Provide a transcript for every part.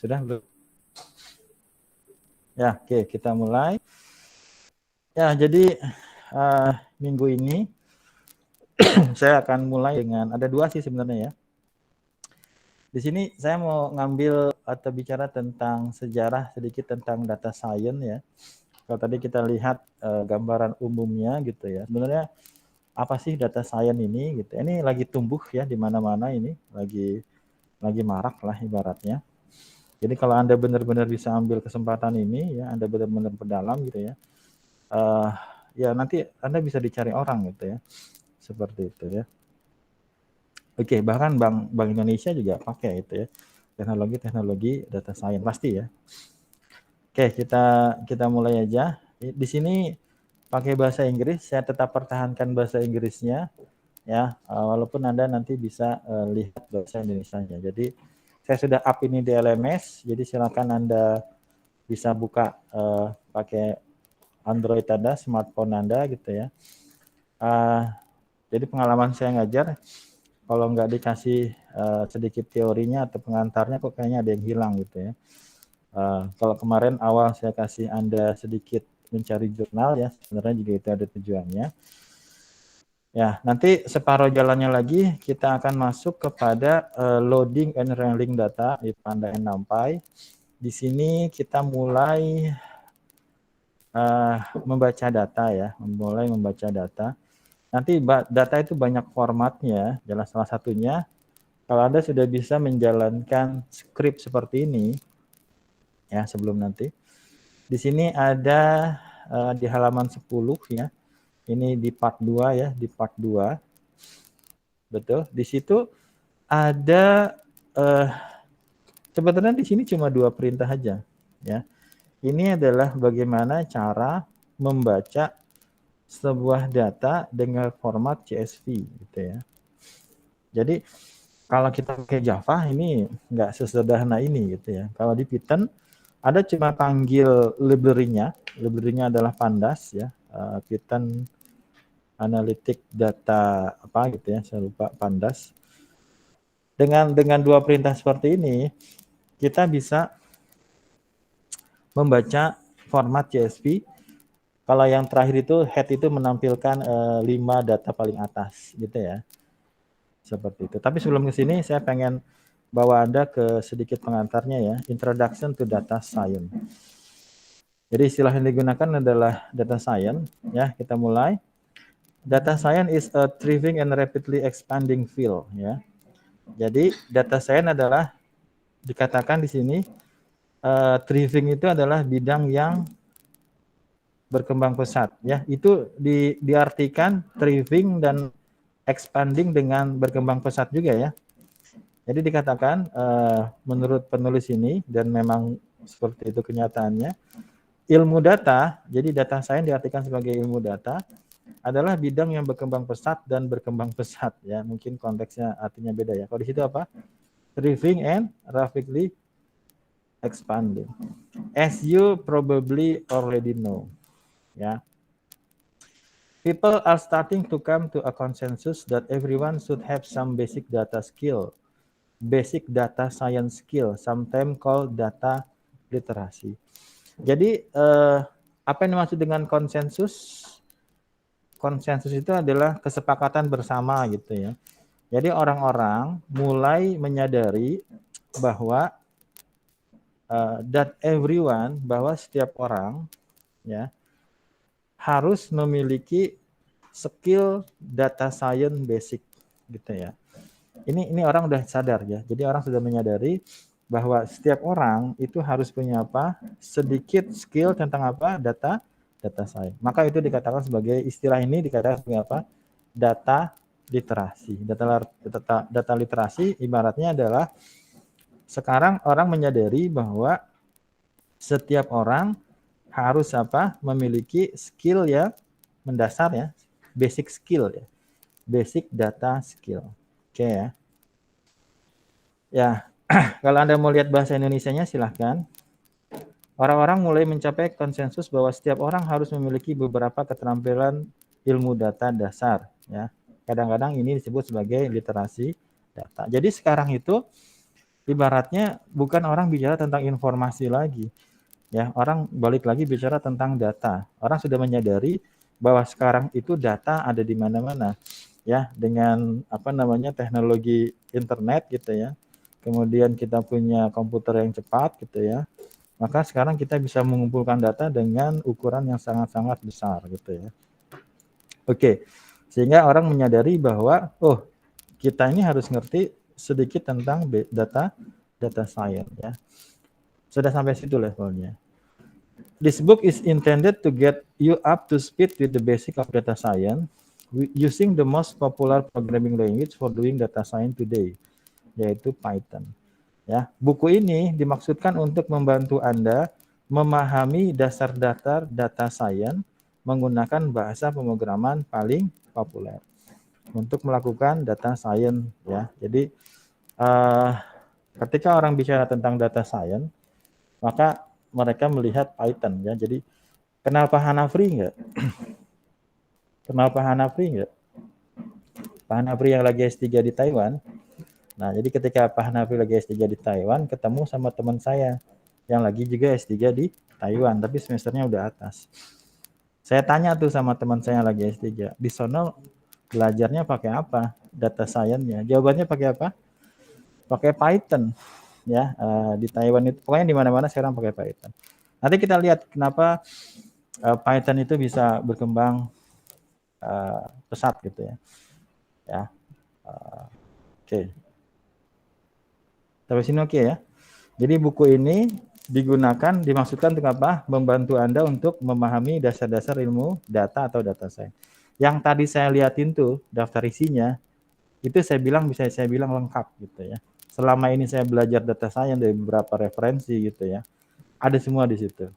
Sudah belum? Ya, oke, kita mulai. Ya, jadi minggu ini saya akan mulai dengan ada dua sih sebenarnya ya. Di sini saya mau ngambil atau bicara tentang sejarah sedikit tentang data science ya. Kalau tadi kita lihat gambaran umumnya gitu ya. Sebenarnya apa sih data science ini gitu. Ini lagi tumbuh ya di mana-mana ini, lagi marak lah ibaratnya. Jadi kalau Anda benar-benar bisa ambil kesempatan ini ya, Anda benar-benar berdalam gitu ya. Ya nanti Anda bisa dicari orang gitu ya. Seperti itu ya. Oke, bahkan Bank Indonesia juga pakai itu ya. Teknologi data science pasti ya. Oke, kita mulai aja. Di sini pakai bahasa Inggris, saya tetap pertahankan bahasa Inggrisnya ya, walaupun Anda nanti bisa lihat bahasa Indonesianya. Jadi saya sudah up ini di LMS, jadi silakan Anda bisa buka pakai Android Anda, smartphone Anda gitu ya. Jadi pengalaman saya ngajar, kalau nggak dikasih sedikit teorinya atau pengantarnya kok kayaknya ada yang hilang gitu ya. Kalau kemarin awal saya kasih Anda sedikit mencari jurnal ya, sebenarnya juga itu ada tujuannya. Ya, nanti separuh jalannya lagi kita akan masuk kepada loading and handling data di Panda NumPy. Di sini kita mulai membaca data ya, mulai membaca data. Nanti data itu banyak formatnya, jelas salah satunya kalau Anda sudah bisa menjalankan script seperti ini, ya sebelum nanti. Di sini ada di halaman 10 ya, ini di part 2 ya, di part 2. Betul, di situ ada, sebetulnya di sini cuma 2 perintah aja ya. Ini adalah bagaimana cara membaca sebuah data dengan format CSV gitu ya. Jadi kalau kita pakai Java ini nggak sesederhana ini gitu ya. Kalau di Python ada cuma panggil library-nya adalah Pandas ya, Python Analytic Data apa gitu ya, saya lupa Pandas. Dengan 2 perintah seperti ini kita bisa membaca format CSV. Kalau yang terakhir itu head itu menampilkan 5 data paling atas gitu ya. Seperti itu. Tapi sebelum ke sini saya pengen bawa Anda ke sedikit pengantarnya ya, Introduction to Data Science. Jadi istilah yang digunakan adalah data science ya, kita mulai. Data science is a thriving and rapidly expanding field ya. Jadi data science adalah dikatakan di sini thriving itu adalah bidang yang berkembang pesat ya. Itu diartikan thriving dan expanding dengan berkembang pesat juga ya. Jadi dikatakan menurut penulis ini dan memang seperti itu kenyataannya, ilmu data, jadi data science diartikan sebagai ilmu data adalah bidang yang berkembang pesat dan berkembang pesat ya. Mungkin konteksnya artinya beda ya. Kalau di situ apa? Thriving and rapidly expanding. As you probably already know. Ya. People are starting to come to a consensus that everyone should have some basic data skill, basic data science skill, sometimes called data literasi. Jadi apa yang dimaksud dengan konsensus? Konsensus itu adalah kesepakatan bersama gitu ya. Jadi orang-orang mulai menyadari bahwa that everyone, bahwa setiap orang ya harus memiliki skill data science basic gitu ya. Ini orang udah sadar ya. Jadi orang sudah menyadari bahwa setiap orang itu harus punya apa? Sedikit skill tentang apa? Data science. Maka itu dikatakan sebagai istilah ini dikatakan sebagai apa? Data literasi. Data literasi ibaratnya adalah sekarang orang menyadari bahwa setiap orang harus apa? Memiliki skill ya mendasar ya, basic skill ya. Basic data skill. Oke ya. Ya, kalau Anda mau lihat bahasa Indonesianya silahkan. Orang-orang mulai mencapai konsensus bahwa setiap orang harus memiliki beberapa keterampilan ilmu data dasar ya. Kadang-kadang ini disebut sebagai literasi data. Jadi sekarang itu ibaratnya bukan orang bicara tentang informasi lagi, ya. Orang balik lagi bicara tentang data. Orang sudah menyadari bahwa sekarang itu data ada di mana-mana, ya, dengan apa namanya teknologi internet gitu ya. Kemudian kita punya komputer yang cepat gitu ya. Maka sekarang kita bisa mengumpulkan data dengan ukuran yang sangat-sangat besar gitu ya. Oke. Sehingga orang menyadari bahwa oh, kita ini harus ngerti sedikit tentang data science ya. Sudah sampai situ levelnya. This book is intended to get you up to speed with the basic of data science using the most popular programming language for doing data science today, yaitu Python. Ya, buku ini dimaksudkan untuk membantu Anda memahami dasar-dasar data science menggunakan bahasa pemrograman paling populer untuk melakukan data science ya. Jadi ketika orang bicara tentang data science, maka mereka melihat Python ya. Jadi kenal Pak Hanafri enggak? Kenal Pak Hanafri enggak? Pak Hanafri yang lagi S3 di Taiwan. Nah, jadi ketika Pak Hanafri lagi S3 di Taiwan, ketemu sama teman saya yang lagi juga S3 di Taiwan, tapi semesternya udah atas. Saya tanya tuh sama teman saya yang lagi S3, di sono belajarnya pakai apa? Data science-nya. Jawabannya pakai apa? Pakai Python. Ya, di Taiwan itu pokoknya di mana-mana sekarang pakai Python. Nanti kita lihat kenapa Python itu bisa berkembang pesat gitu ya. Ya. Oke. Sampai sini oke ya. Jadi buku ini digunakan, dimaksudkan untuk apa? Membantu Anda untuk memahami dasar-dasar ilmu data atau data science. Yang tadi saya liatin tuh daftar isinya, itu saya bilang bisa saya bilang lengkap gitu ya. Selama ini saya belajar data science dari beberapa referensi gitu ya. Ada semua di situ.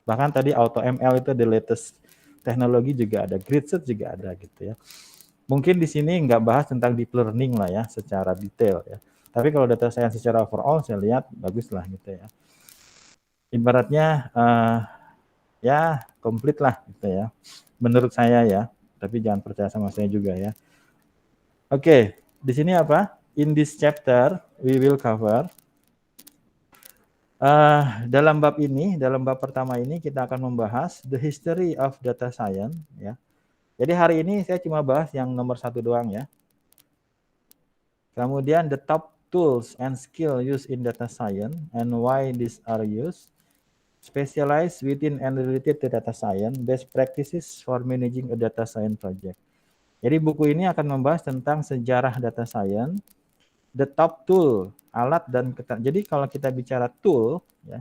Bahkan tadi AutoML itu the latest teknologi juga ada, Gridsearch juga ada gitu ya. Mungkin di sini nggak bahas tentang deep learning lah ya secara detail ya. Tapi kalau data science secara overall saya lihat bagus lah gitu ya. Ibaratnya ya komplit lah gitu ya. Menurut saya ya, tapi jangan percaya sama saya juga ya. Oke, di sini apa? In this chapter we will cover dalam bab ini, dalam bab pertama ini kita akan membahas the history of data science ya. Jadi hari ini saya cuma bahas yang nomor 1 doang ya. Kemudian the top tools and skill used in data science and why these are used. Specialized within and related to data science, best practices for managing a data science project. Jadi buku ini akan membahas tentang sejarah data science, the top tool, alat dan jadi kalau kita bicara tool ya.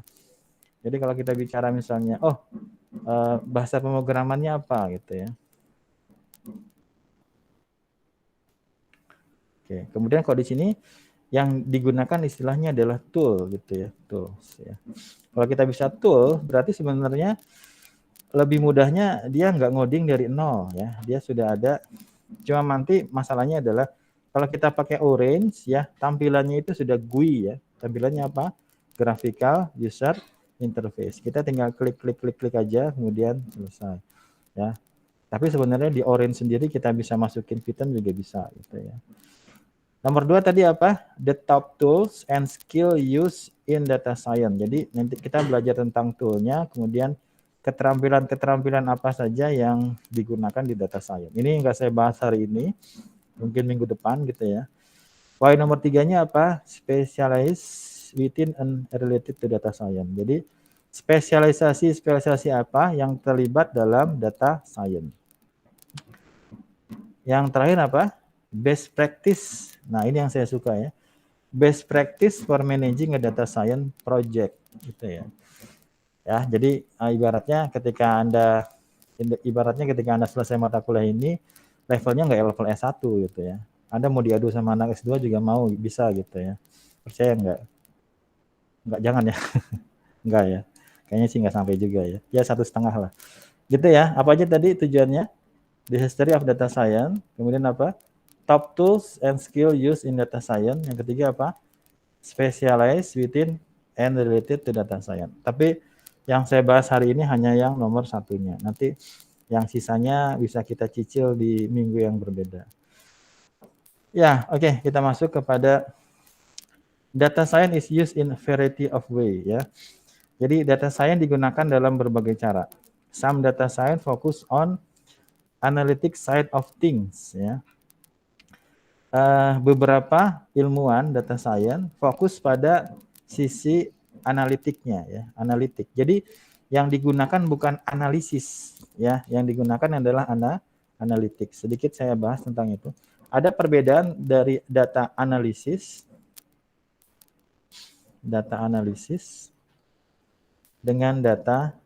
Jadi kalau kita bicara misalnya bahasa pemrogramannya apa gitu ya. Oke, kemudian kalau di sini yang digunakan istilahnya adalah tool gitu ya, tools ya. Kalau kita bisa tool berarti sebenarnya lebih mudahnya dia nggak ngoding dari nol ya, dia sudah ada. Cuma nanti masalahnya adalah kalau kita pakai Orange ya, tampilannya itu sudah GUI ya. Tampilannya apa? Graphical User Interface. Kita tinggal klik aja, kemudian selesai ya. Tapi sebenarnya di Orange sendiri kita bisa masukin Python juga bisa gitu ya. Nomor 2 tadi apa? The top tools and skill used in data science. Jadi nanti kita belajar tentang toolnya, kemudian keterampilan-keterampilan apa saja yang digunakan di data science. Ini nggak saya bahas hari ini, mungkin minggu depan gitu ya. Why nomor 3-nya apa? Specialize within and related to data science. Jadi spesialisasi apa yang terlibat dalam data science. Yang terakhir apa? Best practice. Nah, ini yang saya suka ya. Best practice for managing a data science project gitu ya. Ya, jadi ibaratnya ketika Anda selesai mata kuliah ini, levelnya nggak level S1 gitu ya. Anda mau diadu sama anak S2 juga mau bisa gitu ya. Percaya nggak? Nggak, jangan ya. Nggak ya. Kayaknya sih nggak sampai juga ya. Ya 1,5 lah. Gitu ya. Apa aja tadi tujuannya? The history of data science. Kemudian apa? Top tools and skill used in data science. Yang ketiga apa? Specialized within and related to data science. Tapi yang saya bahas hari ini hanya yang nomor 1-nya. Nanti yang sisanya bisa kita cicil di minggu yang berbeda. Ya, oke, kita masuk kepada Data science is used in a variety of way ya. Jadi data science digunakan dalam berbagai cara. Some data science focus on analytic side of things ya. Beberapa ilmuwan data science fokus pada sisi analitiknya ya, analitik. Jadi yang digunakan bukan analisis ya, yang digunakan adalah analitik. Sedikit saya bahas tentang itu. Ada perbedaan dari data analisis dengan data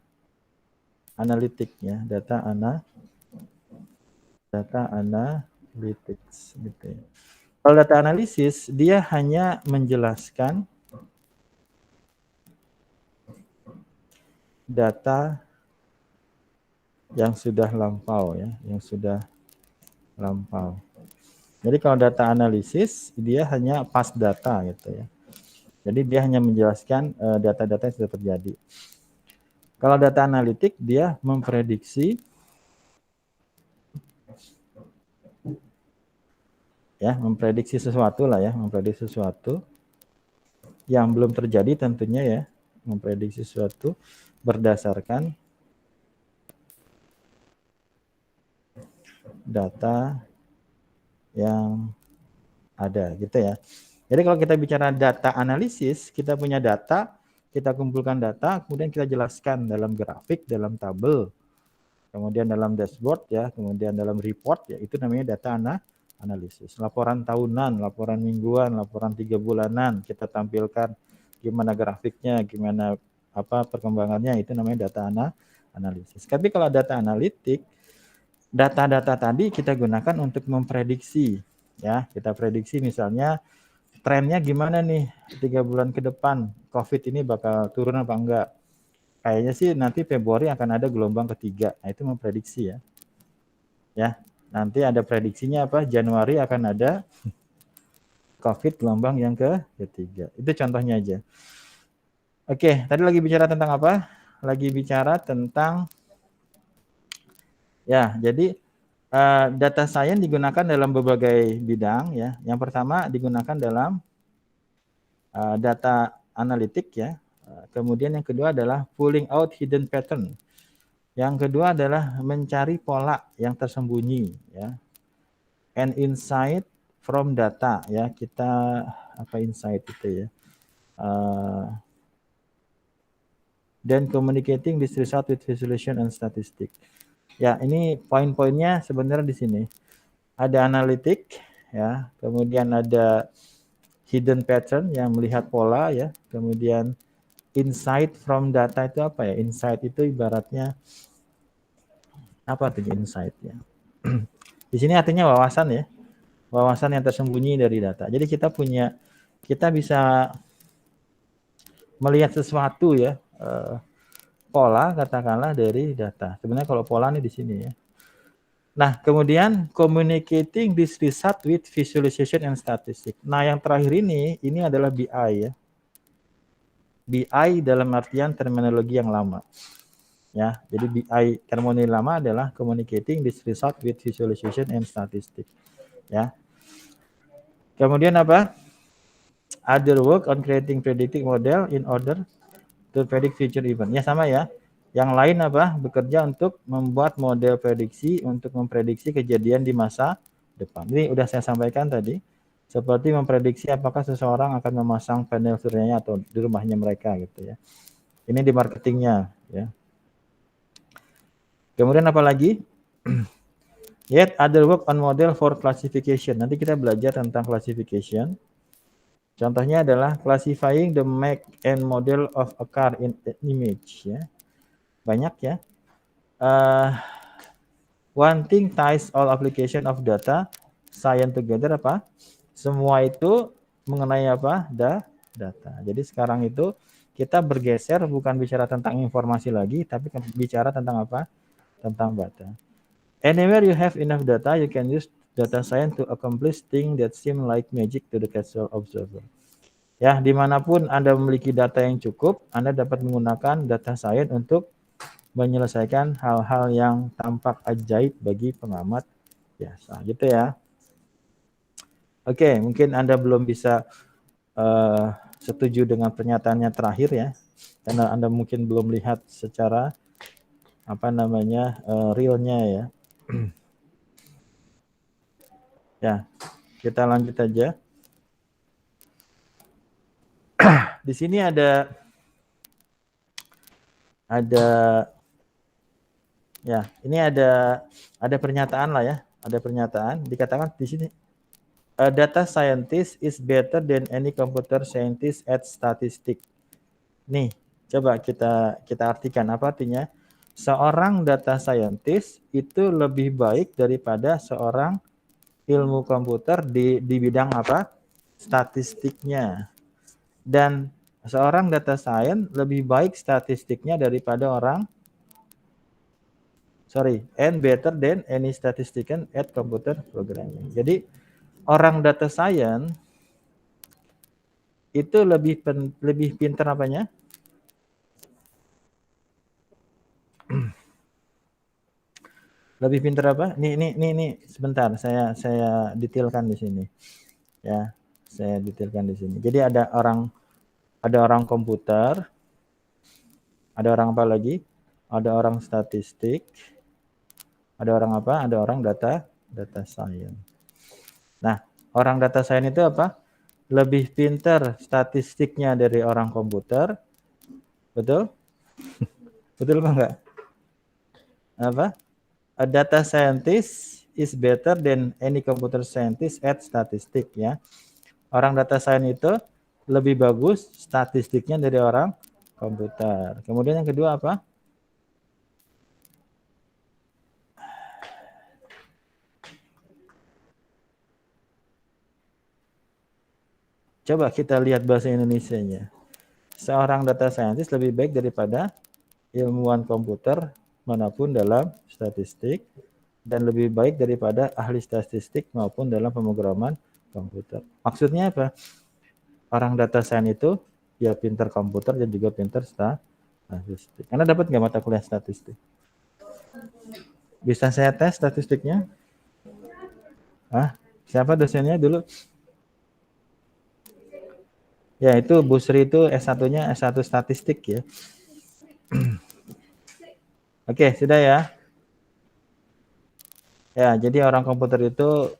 analitik ya, data analytics gitu ya. Kalau data analisis dia hanya menjelaskan data yang sudah lampau ya, yang sudah lampau. Jadi kalau data analisis dia hanya past data gitu ya. Jadi dia hanya menjelaskan data-data yang sudah terjadi. Kalau data analitik dia memprediksi ya, memprediksi sesuatu lah ya, memprediksi sesuatu yang belum terjadi tentunya ya, memprediksi sesuatu berdasarkan data yang ada gitu ya. Jadi kalau kita bicara data analisis, kita punya data, kita kumpulkan data, kemudian kita jelaskan dalam grafik, dalam tabel, kemudian dalam dashboard ya, kemudian dalam report ya, itu namanya data analisis. Laporan tahunan, laporan mingguan, laporan 3 bulanan kita tampilkan gimana grafiknya, gimana apa perkembangannya, itu namanya data analisis. Tapi kalau data analitik, data-data tadi kita gunakan untuk memprediksi ya, kita prediksi misalnya trennya gimana nih 3 bulan ke depan, COVID ini bakal turun apa enggak. Kayaknya sih nanti Februari akan ada gelombang ketiga. Nah, itu memprediksi ya. Ya, nanti ada prediksinya apa? Januari akan ada COVID gelombang yang ketiga. Itu contohnya aja. Oke, tadi lagi bicara tentang apa? Lagi bicara tentang ya, jadi data science digunakan dalam berbagai bidang ya. Yang pertama digunakan dalam data analitik ya. Kemudian yang kedua adalah pulling out hidden pattern. Yang kedua adalah mencari pola yang tersembunyi ya. And insight from data ya. Kita apa insight itu ya. Dan communicating this result with visualization and statistic. Ya, ini poin-poinnya sebenarnya di sini. Ada analitik ya, kemudian ada hidden pattern yang melihat pola ya, kemudian insight from data itu apa ya? Insight itu ibaratnya apa tuh insight ya? Di sini artinya wawasan ya. Wawasan yang tersembunyi dari data. Jadi kita bisa melihat sesuatu ya, pola katakanlah dari data. Sebenarnya kalau pola nih di sini ya. Nah, kemudian communicating this result with visualization and statistics. Nah, yang terakhir ini adalah BI ya. BI dalam artian terminologi yang lama. Ya, jadi BI terminologi lama adalah communicating this result with visualization and statistics. Ya. Kemudian apa? Other work on creating predictive model in order to predict future event. Ya sama ya. Yang lain apa? Bekerja untuk membuat model prediksi untuk memprediksi kejadian di masa depan. Ini udah saya sampaikan tadi. Seperti memprediksi apakah seseorang akan memasang panel suryanya atau di rumahnya mereka gitu ya. Ini di marketingnya ya. Kemudian apa lagi? Yet other work on model for classification. Nanti kita belajar tentang classification. Contohnya adalah classifying the make and model of a car in image ya. Banyak ya. One thing ties all application of data science together apa? Semua itu mengenai apa? Data. Jadi sekarang itu kita bergeser bukan bicara tentang informasi lagi, tapi bicara tentang apa? Tentang data. Anywhere you have enough data, you can use data science to accomplish things that seem like magic to the casual observer. Ya, dimanapun Anda memiliki data yang cukup, Anda dapat menggunakan data science untuk menyelesaikan hal-hal yang tampak ajaib bagi pengamat biasa, gitu ya. Oke, mungkin Anda belum bisa setuju dengan pernyataannya terakhir ya, karena Anda mungkin belum lihat secara realnya ya. Ya, kita lanjut aja. Di sini ada ya, ini ada pernyataan lah ya, ada pernyataan dikatakan di sini, a data scientist is better than any computer scientist at statistics. Nih, coba kita artikan apa artinya? Seorang data scientist itu lebih baik daripada seorang ilmu komputer di bidang apa? Statistiknya. Dan seorang data science lebih baik statistiknya daripada and better than any statistician at computer programming. Jadi orang data science itu lebih pintar apanya? Lebih pintar apa? Nih sebentar, saya detailkan di sini. Ya, saya detailkan di sini. Jadi ada orang komputer, ada orang apa lagi? Ada orang statistik, ada orang apa? Ada orang data science. Nah, orang data science itu apa? Lebih pintar statistiknya dari orang komputer. Betul? Betul apa enggak? Apa? A data scientist is better than any computer scientist at statistik ya. Orang data science itu lebih bagus statistiknya dari orang komputer. Kemudian yang kedua apa? Coba kita lihat bahasa Indonesianya. Seorang data scientist lebih baik daripada ilmuwan komputer manapun dalam statistik, dan lebih baik daripada ahli statistik maupun dalam pemrograman komputer. Maksudnya apa? Orang data science itu ya pintar komputer dan juga pintar statistik. Anda dapat nggak mata kuliah statistik? Bisa saya tes statistiknya? Siapa dosennya dulu? Ya, itu Bu Sri itu S1-nya S1 statistik ya. Oke, sudah ya. Ya, jadi orang komputer itu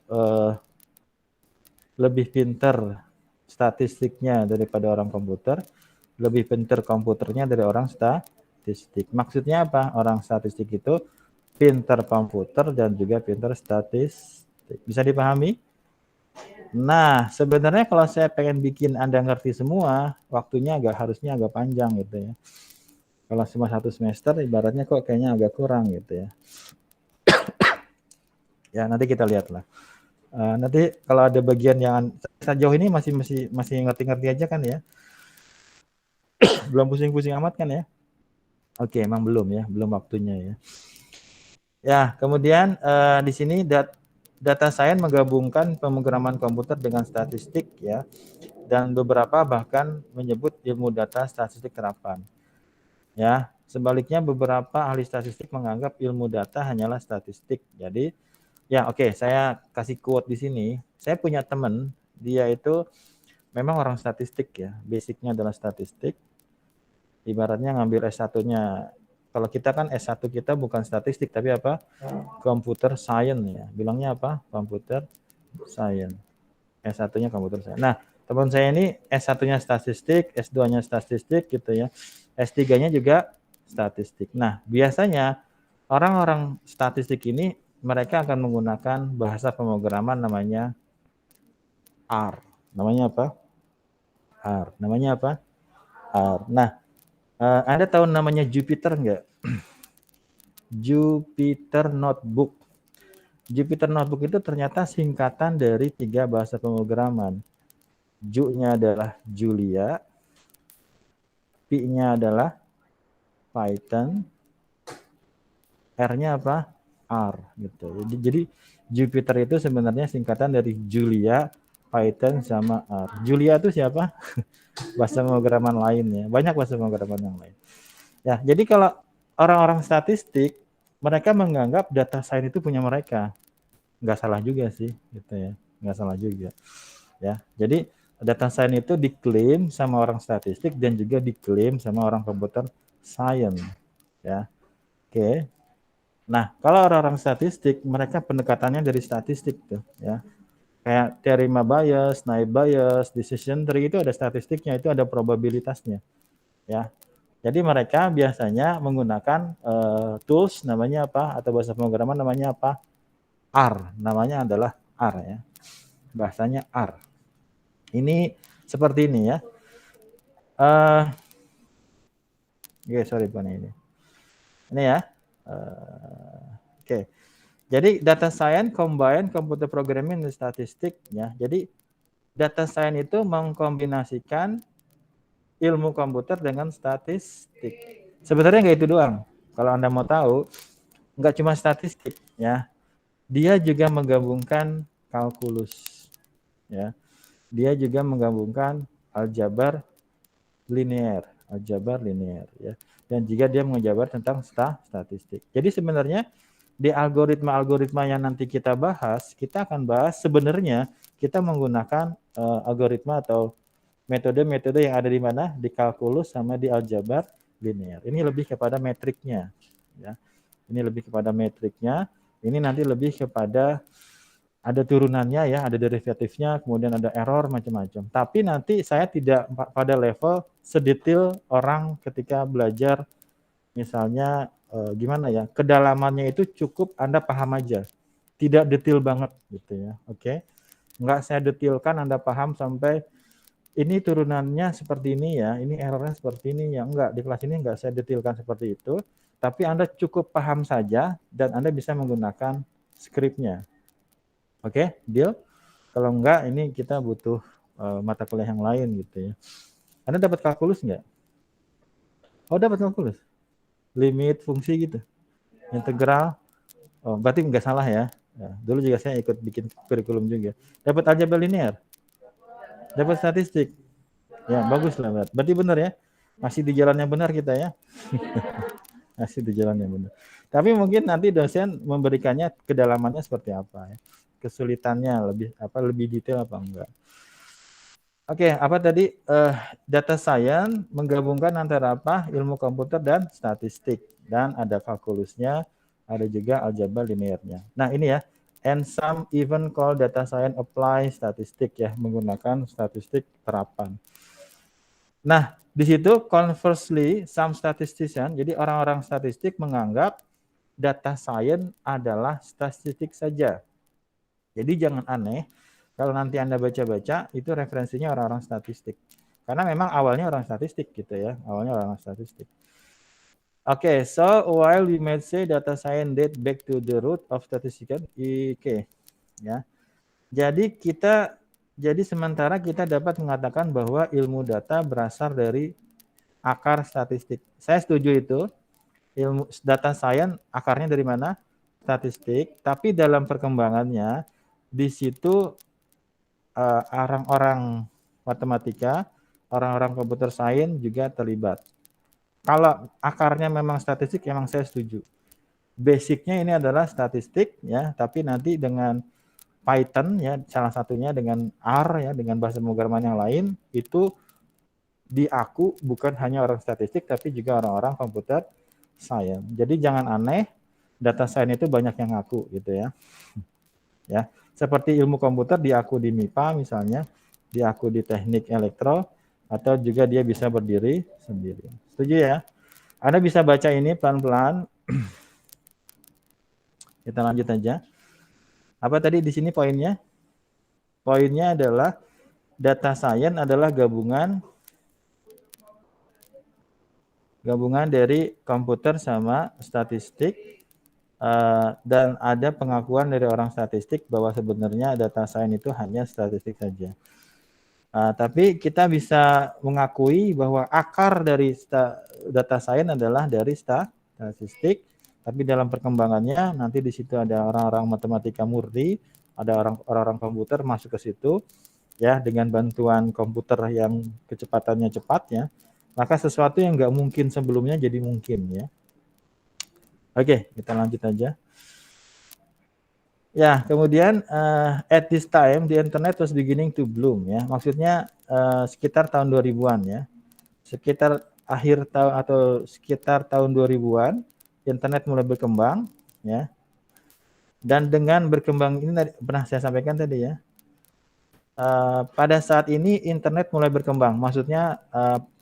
lebih pintar statistiknya daripada orang komputer, lebih pintar komputernya dari orang statistik. Maksudnya apa? Orang statistik itu pintar komputer dan juga pintar statistik. Bisa dipahami? Nah, sebenarnya kalau saya pengen bikin Anda ngerti semua, waktunya harusnya agak panjang gitu ya. Kalau cuma 1 semester, ibaratnya kok kayaknya agak kurang gitu ya. Ya, nanti kita lihatlah. Nanti kalau ada bagian yang sejauh ini masih ngerti-ngerti aja kan ya? Belum pusing-pusing amat kan ya? Oke, emang belum ya, belum waktunya ya. Ya, kemudian di sini data science menggabungkan pemrograman komputer dengan statistik ya, dan beberapa bahkan menyebut ilmu data statistik terapan. Ya, sebaliknya beberapa ahli statistik menganggap ilmu data hanyalah statistik. Jadi, ya oke, saya kasih quote di sini. Saya punya teman, dia itu memang orang statistik ya, basicnya adalah statistik. Ibaratnya ngambil S1-nya. Kalau kita kan S1 kita bukan statistik, tapi apa? Computer science ya. Bilangnya apa? Computer science. S1-nya computer science. Nah, teman saya ini S1-nya statistik, S2-nya statistik gitu ya. S3-nya juga statistik. Nah, biasanya orang-orang statistik ini mereka akan menggunakan bahasa pemrograman namanya R. Namanya apa? R. Namanya apa? R. Nah, Anda tahu namanya Jupyter enggak? Jupyter Notebook. Jupyter Notebook itu ternyata singkatan dari 3 bahasa pemrograman. Ju-nya adalah Julia, P-nya adalah Python, R-nya apa? R gitu. Jadi Jupyter itu sebenarnya singkatan dari Julia, Python sama R. Julia itu siapa? Bahasa pemrograman lainnya. Banyak bahasa pemrograman yang lain. Ya, jadi kalau orang-orang statistik mereka menganggap data science itu punya mereka. Nggak salah juga sih gitu ya. Nggak salah juga. Ya. Jadi Data science itu diklaim sama orang statistik dan juga diklaim sama orang computer science, ya. Oke. Nah, kalau orang-orang statistik, mereka pendekatannya dari statistik tuh, ya. Kayak Terima bias, naive bias, decision tree itu ada statistiknya, itu ada probabilitasnya, ya. Jadi mereka biasanya menggunakan tools namanya apa, atau bahasa pemrograman namanya apa? R, namanya adalah R, ya. Bahasanya R. Ini seperti ini ya. Sorry bukan ini. Ini ya. Oke. Jadi data science combine computer programming dan statistik ya. Jadi data science itu mengkombinasikan ilmu komputer dengan statistik. Sebenarnya nggak itu doang. Kalau Anda mau tahu, nggak cuma statistik ya. Dia juga menggabungkan kalkulus ya. Dia juga menggabungkan aljabar linear ya. Dan juga dia menjabar tentang statistik. Jadi sebenarnya di algoritma-algoritma yang nanti kita bahas, kita akan bahas sebenarnya kita menggunakan algoritma atau metode-metode yang ada di mana? Di kalkulus sama di aljabar linear. Ini lebih kepada metriknya ya. Ini lebih kepada metriknya. Ini nanti lebih kepada ada turunannya ya, ada derivatifnya, kemudian ada error macam-macam. Tapi nanti saya tidak pada level sedetail orang ketika belajar misalnya gimana ya, kedalamannya itu cukup Anda paham aja. Tidak detail banget gitu ya. Oke. Enggak saya detailkan Anda paham sampai ini turunannya seperti ini ya, ini errornya seperti ini ya. Enggak, di kelas ini enggak saya detailkan seperti itu, tapi Anda cukup paham saja dan Anda bisa menggunakan skripnya. Oke, deal? Kalau enggak, ini kita butuh mata kuliah yang lain gitu ya. Anda dapat kalkulus enggak? Oh, dapat kalkulus. Limit fungsi gitu. Integral. Oh, berarti enggak salah ya. Dulu juga saya ikut bikin kurikulum juga. Dapat aljabar linear. Dapat statistik. Ya, bagus lah. Berarti benar ya. Masih di jalan yang benar kita ya. Masih di jalan yang benar. Tapi mungkin nanti dosen memberikannya kedalamannya seperti apa ya. Kesulitannya lebih detail apa enggak. Oke, apa tadi data science menggabungkan antara apa? Ilmu komputer dan statistik dan ada kalkulusnya, ada juga aljabar linearnya. Nah, ini ya. And some even call data science apply statistik ya, menggunakan statistik terapan. Nah, di situ conversely some statistician, jadi orang-orang statistik menganggap data science adalah statistik saja. Jadi jangan aneh kalau nanti Anda baca-baca itu referensinya orang-orang statistik. Karena memang awalnya orang statistik gitu ya, awalnya orang statistik. Oke, so while we might say data science date back to the root of statistics, ya. Jadi sementara kita dapat mengatakan bahwa ilmu data berasal dari akar statistik. Saya setuju itu. Ilmu data science akarnya dari mana? Statistik, tapi dalam perkembangannya di situ orang-orang matematika, orang-orang komputer science juga terlibat. Kalau akarnya memang statistik, memang saya setuju. Basicnya ini adalah statistik ya, tapi nanti dengan Python ya, salah satunya dengan R ya, dengan bahasa pemrograman yang lain itu diaku bukan hanya orang statistik, tapi juga orang-orang komputer science. Jadi jangan aneh, data science itu banyak yang ngaku gitu ya. Ya, seperti ilmu komputer diaku di MIPA misalnya, diaku di teknik elektro, atau juga dia bisa berdiri sendiri. Setuju ya? Anda bisa baca ini pelan-pelan. Kita lanjut aja. Apa tadi di sini poinnya? Poinnya adalah data science adalah gabungan dari komputer sama statistik, dan ada pengakuan dari orang statistik bahwa sebenarnya data science itu hanya statistik saja. Tapi kita bisa mengakui bahwa akar dari data science adalah dari statistik, tapi dalam perkembangannya nanti di situ ada orang-orang matematika murni, ada orang-orang komputer masuk ke situ, ya dengan bantuan komputer yang kecepatannya cepat ya, maka sesuatu yang nggak mungkin sebelumnya jadi mungkin ya. Oke, kita lanjut aja. Ya, kemudian at this time the internet was beginning to bloom ya. Maksudnya sekitar tahun 2000-an ya. Sekitar akhir tahun atau sekitar tahun 2000-an internet mulai berkembang ya. Dan dengan berkembang ini pernah saya sampaikan tadi ya. Pada saat ini internet mulai berkembang, maksudnya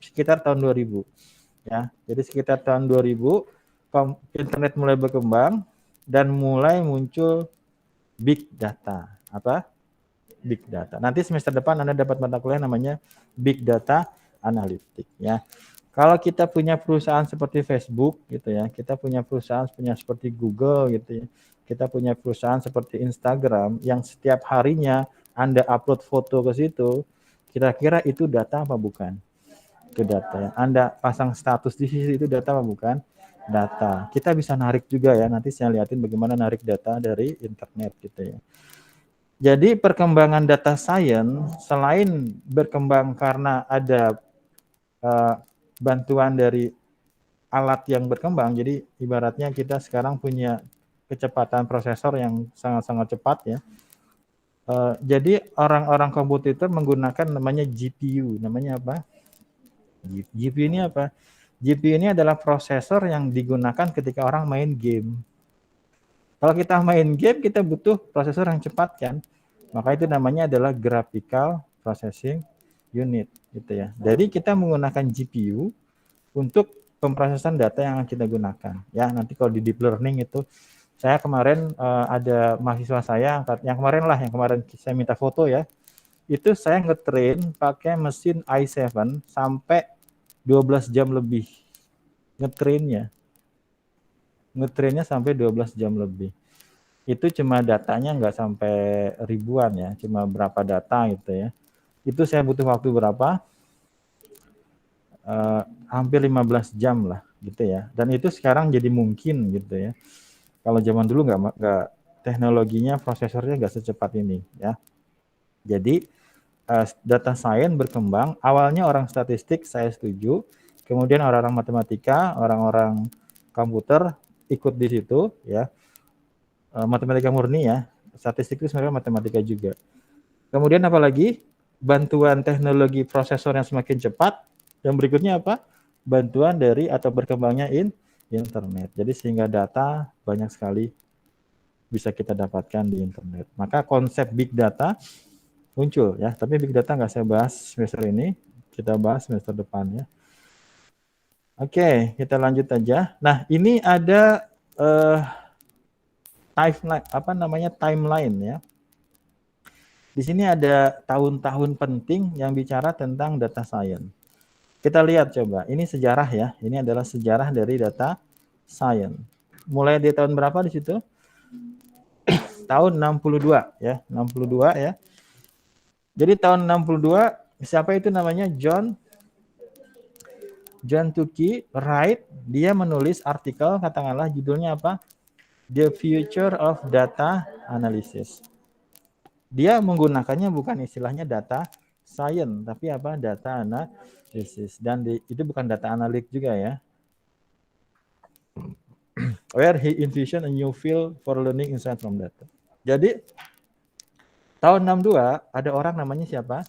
sekitar tahun 2000 ya. Jadi sekitar tahun 2000 internet mulai berkembang dan mulai muncul big data. Apa? Big data. Nanti semester depan Anda dapat mata kuliah namanya Big Data Analytics ya. Kalau kita punya perusahaan seperti Facebook gitu ya, kita punya perusahaan seperti Google gitu ya, kita punya perusahaan seperti Instagram yang setiap harinya Anda upload foto ke situ, kira-kira itu data apa bukan? Itu data. Yang Anda pasang status di sisi itu data apa bukan? Data. Kita bisa narik juga ya, nanti saya lihatin bagaimana narik data dari internet gitu ya. Jadi perkembangan data science selain berkembang karena ada bantuan dari alat yang berkembang, jadi ibaratnya kita sekarang punya kecepatan prosesor yang sangat-sangat cepat ya. Jadi orang-orang komputer menggunakan namanya GPU. Namanya apa? GPU ini apa? GPU ini adalah prosesor yang digunakan ketika orang main game. Kalau kita main game, kita butuh prosesor yang cepat kan. Maka itu namanya adalah graphical processing unit gitu ya. Jadi kita menggunakan GPU untuk pemrosesan data yang kita gunakan. Ya, nanti kalau di deep learning itu saya kemarin ada mahasiswa saya yang kemarin saya minta foto ya. Itu saya ngetrain pakai mesin i7 sampai 12 jam lebih ngetrainnya sampai 12 jam lebih. Itu cuma datanya nggak sampai ribuan ya, cuma berapa data gitu ya. Itu saya butuh waktu berapa? Hampir 15 jam lah gitu ya. Dan itu sekarang jadi mungkin gitu ya. Kalau zaman dulu nggak teknologinya, prosesornya nggak secepat ini ya. Jadi data science berkembang. Awalnya orang statistik saya setuju, kemudian orang-orang matematika, orang-orang komputer ikut di situ ya. Matematika murni ya. Statistik itu sebenarnya matematika juga. Kemudian apalagi bantuan teknologi prosesor yang semakin cepat. Dan berikutnya apa? Bantuan dari atau berkembangnya internet. Jadi sehingga data banyak sekali bisa kita dapatkan di internet. Maka konsep big data muncul ya. Tapi big data nggak saya bahas semester ini, kita bahas semester depan ya. Oke, kita lanjut aja. Nah, ini ada timeline ya. Di sini ada tahun-tahun penting yang bicara tentang data science. Kita lihat coba, ini sejarah ya. Ini adalah sejarah dari data science. Mulai di tahun berapa di situ? Tahun 62 ya, 62 ya. Jadi tahun 62 siapa itu namanya John Tukey Wright, dia menulis artikel katakanlah judulnya apa? The Future of Data Analysis. Dia menggunakannya bukan istilahnya data science, tapi apa? Data analysis. Dan itu bukan data analytic juga ya. Where he envisioned a new field for learning insight from data. Jadi tahun 62 ada orang namanya siapa?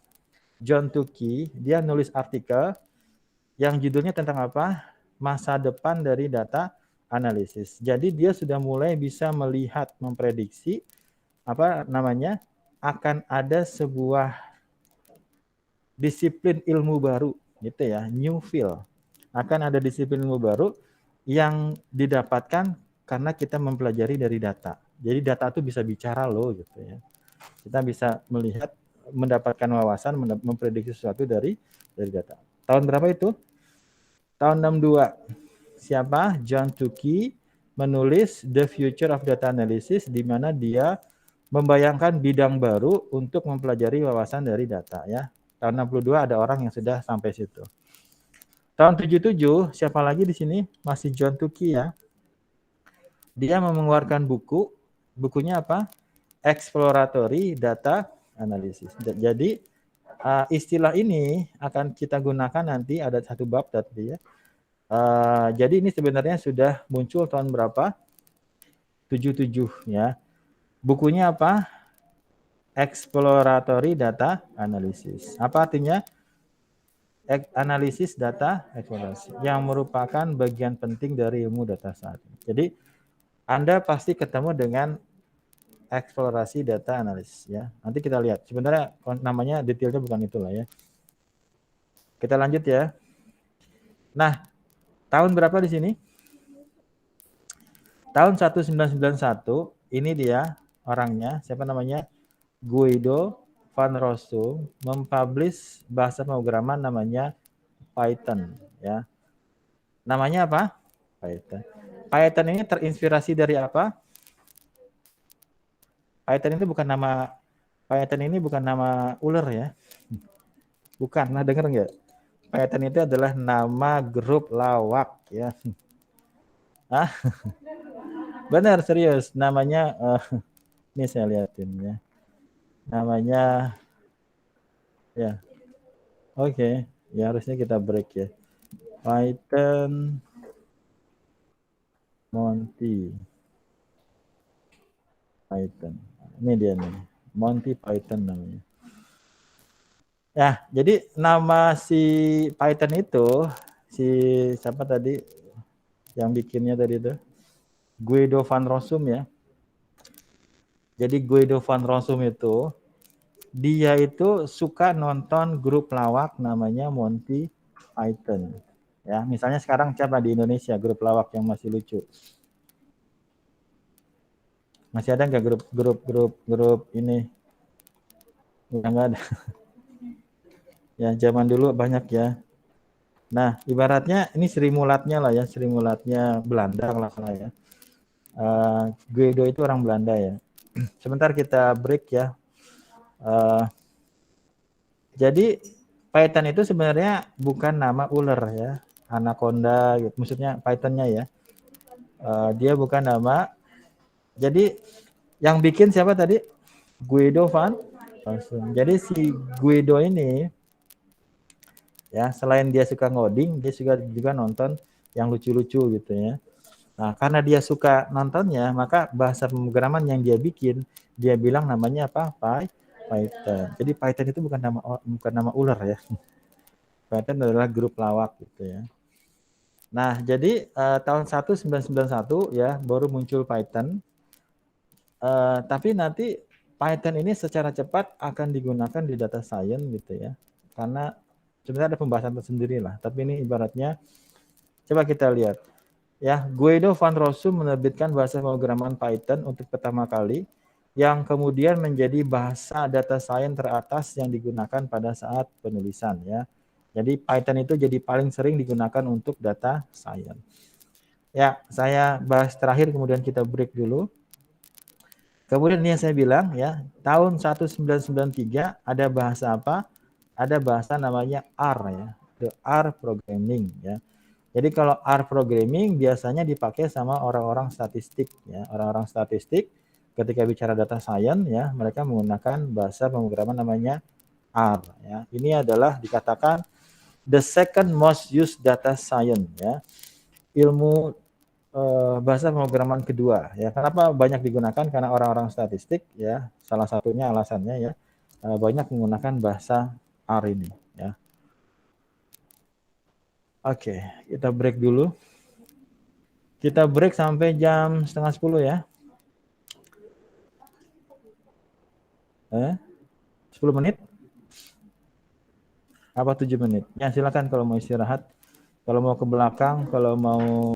John Tukey, dia nulis artikel yang judulnya tentang apa? Masa depan dari data analisis. Jadi dia sudah mulai bisa melihat, memprediksi apa namanya? Akan ada sebuah disiplin ilmu baru gitu ya, new field. Akan ada disiplin ilmu baru yang didapatkan karena kita mempelajari dari data. Jadi data itu bisa bicara loh gitu ya. Kita bisa melihat, mendapatkan wawasan, memprediksi sesuatu dari data. Tahun berapa itu? Tahun 62. Siapa? John Tukey menulis The Future of Data Analysis, di mana dia membayangkan bidang baru untuk mempelajari wawasan dari data ya. Tahun 62 ada orang yang sudah sampai situ. Tahun 77 siapa lagi di sini? Masih John Tukey ya. Dia mengeluarkan buku, bukunya apa? Exploratory Data Analysis. Jadi istilah ini akan kita gunakan nanti, ada satu bab tadi ya. Jadi ini sebenarnya sudah muncul tahun berapa? 77 ya. Bukunya apa? Exploratory Data Analysis. Apa artinya? Analisis data eksplorasi yang merupakan bagian penting dari ilmu data science. Jadi Anda pasti ketemu dengan eksplorasi data analis ya. Nanti kita lihat. Sebenarnya namanya detailnya bukan itulah ya. Kita lanjut ya. Nah, tahun berapa di sini? Tahun 1991, ini dia orangnya, siapa namanya? Guido van Rossum mempublish bahasa pemrograman namanya Python ya. Namanya apa? Python. Python ini terinspirasi dari apa? Python itu bukan nama Python ini bukan nama ular ya. Bukan, nah denger nggak? Python itu adalah nama grup lawak ya. Ah, benar serius. Namanya ini saya liatin ya. Namanya ya. Oke, ya harusnya kita break ya. Python Monty Python. Ini dia nih. Monty Python namanya. Ya, jadi nama si Python itu si siapa tadi yang bikinnya tadi itu? Guido van Rossum ya. Jadi Guido van Rossum itu dia itu suka nonton grup lawak namanya Monty Python. Ya, misalnya sekarang siapa di Indonesia grup lawak yang masih lucu? Masih ada nggak grup ini? Yang nggak ada. Ya, zaman dulu banyak ya. Nah, ibaratnya ini Sri Mulatnya lah ya, Sri Mulatnya Belanda lah ya. Guido itu orang Belanda ya. Sebentar kita break ya. Jadi Python itu sebenarnya bukan nama ular ya, anaconda gitu. Maksudnya Pythonnya ya. Dia bukan nama. Jadi yang bikin siapa tadi? Guido van Rossum. Jadi si Guido ini ya selain dia suka ngoding, dia juga nonton yang lucu-lucu gitu ya. Nah, karena dia suka nontonnya, maka bahasa pemrograman yang dia bikin, dia bilang namanya apa? Python. Jadi Python itu bukan nama ular ya. Python adalah grup lawak gitu ya. Nah, jadi tahun 1991 ya baru muncul Python. Tapi nanti Python ini secara cepat akan digunakan di data science gitu ya. Karena sebenarnya ada pembahasan tersendiri lah. Tapi ini ibaratnya coba kita lihat. Ya, Guido van Rossum menerbitkan bahasa pemrograman Python untuk pertama kali yang kemudian menjadi bahasa data science teratas yang digunakan pada saat penulisan ya. Jadi Python itu jadi paling sering digunakan untuk data science. Ya, saya bahas terakhir kemudian kita break dulu. Kemudian ini yang saya bilang ya, tahun 1993 ada bahasa apa? Ada bahasa namanya R ya, the R programming ya. Jadi kalau R programming biasanya dipakai sama orang-orang statistik ya. Orang-orang statistik ketika bicara data science ya, mereka menggunakan bahasa pemrograman namanya R ya. Ini adalah dikatakan the second most used data science ya. Ilmu bahasa pemrograman kedua ya. Kenapa banyak digunakan? Karena orang-orang statistik ya, salah satunya alasannya ya banyak menggunakan bahasa R ini ya. Oke, kita break dulu. Kita break sampai jam 9:30 ya. 10 menit? Apa 7 menit? Ya silakan kalau mau istirahat. Kalau mau ke belakang, kalau mau